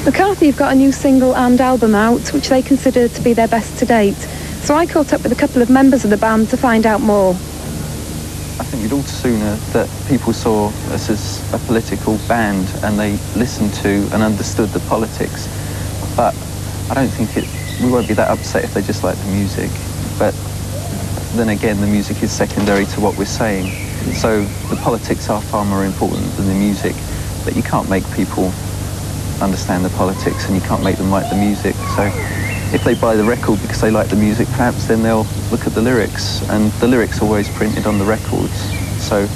McCarthy have got a new single and album out, which they consider to be their best to date. So I caught up with a couple of members of the band to find out more. I think we'd all sooner that people saw us as a political band and they listened to and understood the politics. But I don't think we won't be that upset if they just like the music. But then again, the music is secondary to what we're saying. So the politics are far more important than the music. But you can't make people understand the politics and you can't make them like the music. So if they buy the record because they like the music, perhaps then they'll look at the lyrics, and the lyrics are always printed on the records. So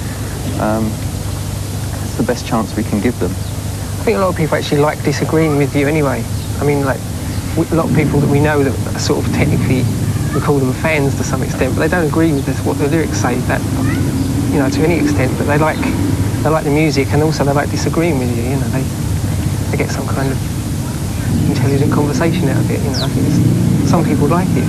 it's the best chance we can give them. I think a lot of people actually like disagreeing with you anyway. I mean, like, a lot of people that we know that are sort of technically, we call them fans to some extent, but they don't agree with what the lyrics say, that, you know, to any extent, but they like the music, and also they like disagreeing with you, you know, they get some kind of intelligent conversation out of it, you know. I think some people like it.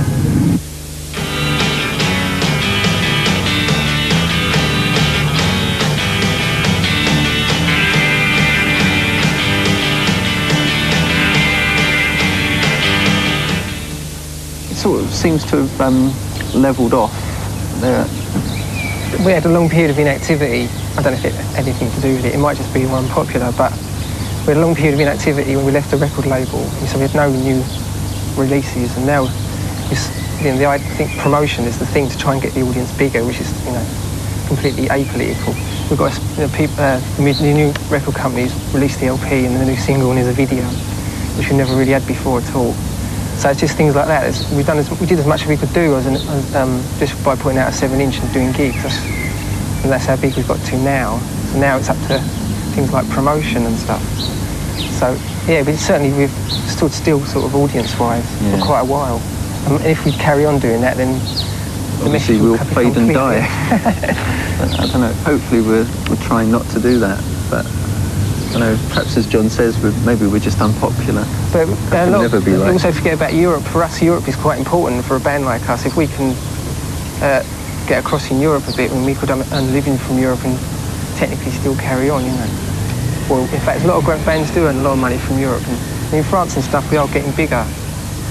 It sort of seems to have levelled off there. We had a long period of inactivity. I don't know if it had anything to do with it. It might just be more unpopular, but we had a long period of inactivity when we left the record label, so we had no new releases, and now I think promotion is the thing to try and get the audience bigger, which is, you know, completely apolitical. We've got, you know, the new record companies released the LP and the new single, and there's a video, which we never really had before at all. So it's just things like that. We did as much as we could do just by putting out a 7-inch and doing gigs. And that's how big we've got to now. So now it's up to things like promotion and stuff. So yeah, but certainly we've stood still sort of audience-wise for quite a while. And if we carry on doing that, then the message will fade and die. I don't know. Hopefully we're trying not to do that, but I don't know. Perhaps as John says, maybe we're just unpopular. But never be like. Also forget about Europe. For us, Europe is quite important for a band like us. If we can get across in Europe a bit, and we could earn a living from Europe and technically still carry on, you know. Well, in fact, a lot of great bands do earn a lot of money from Europe. And in France and stuff, we are getting bigger.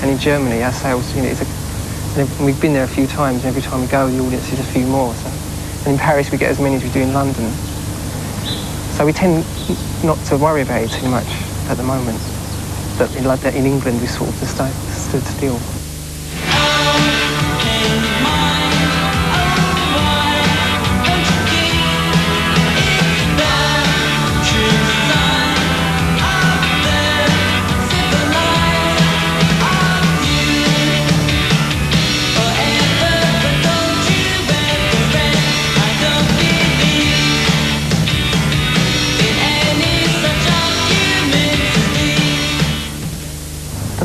And in Germany, our sales, you know, and we've been there a few times, and every time we go, the audience is a few more. So. And in Paris, we get as many as we do in London. So we tend not to worry about it too much at the moment. But in England, we sort of just stood still.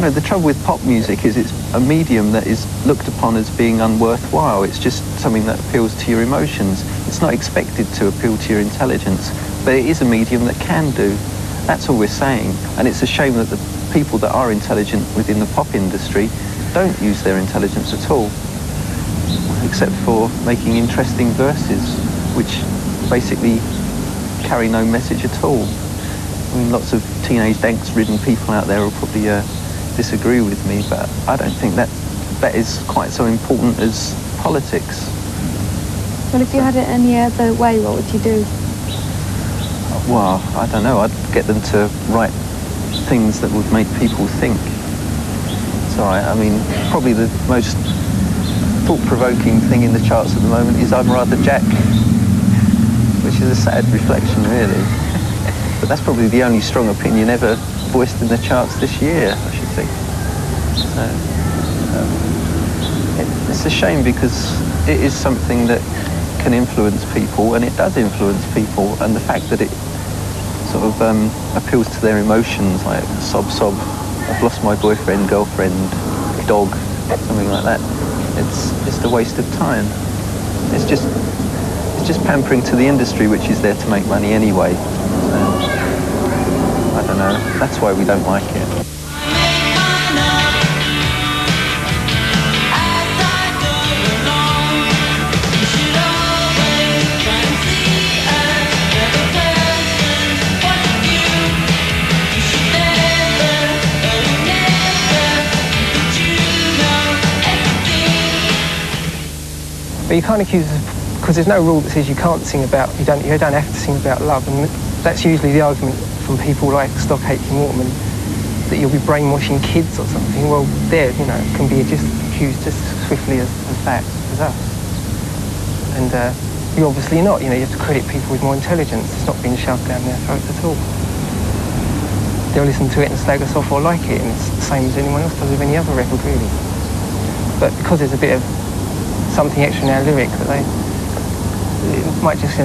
The trouble with pop music is it's a medium that is looked upon as being unworthwhile. It's just something that appeals to your emotions. It's not expected to appeal to your intelligence, but it is a medium that can do. That's all we're saying. And it's a shame that the people that are intelligent within the pop industry don't use their intelligence at all, except for making interesting verses, which basically carry no message at all. I mean, lots of teenage angst-ridden people out there will probably disagree with me, but I don't think that is quite so important as politics. Well, if you had it any other way, what would you do? Well, I don't know. I'd get them to write things that would make people think. It's all right. I mean, probably the most thought-provoking thing in the charts at the moment is I'm Rather Jack, which is a sad reflection, really. But that's probably the only strong opinion ever voiced in the charts this year, I should think. So, it's a shame because it is something that can influence people, and it does influence people, and the fact that it sort of appeals to their emotions, like sob, I've lost my boyfriend, girlfriend, dog, something like that. It's just a waste of time. It's just pampering to the industry, which is there to make money anyway. I don't know. That's why we don't like it. But you can't accuse us, because there's no rule that says you can't sing about, you don't have to sing about love, and that's usually the argument from people like Stock Aitken Waterman, that you'll be brainwashing kids or something. Well, there, can be just accused just as swiftly as that, as us. And you're obviously not, you have to credit people with more intelligence. It's not being shoved down their throats at all. They'll listen to it and slag us off or like it, and it's the same as anyone else does with any other record, really. But because there's a bit of something extra in our lyric, that it might just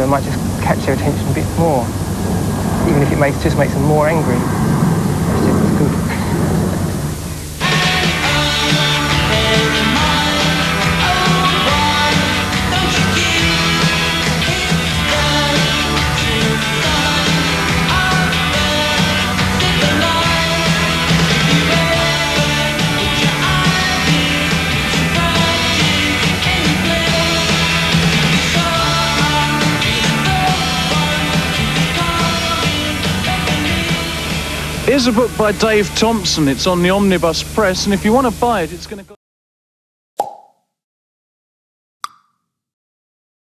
catch their attention a bit more, even if it just makes them more angry. That's just as good. Here's a book by Dave Thompson. It's on the Omnibus Press, and if you want to buy it, it's going to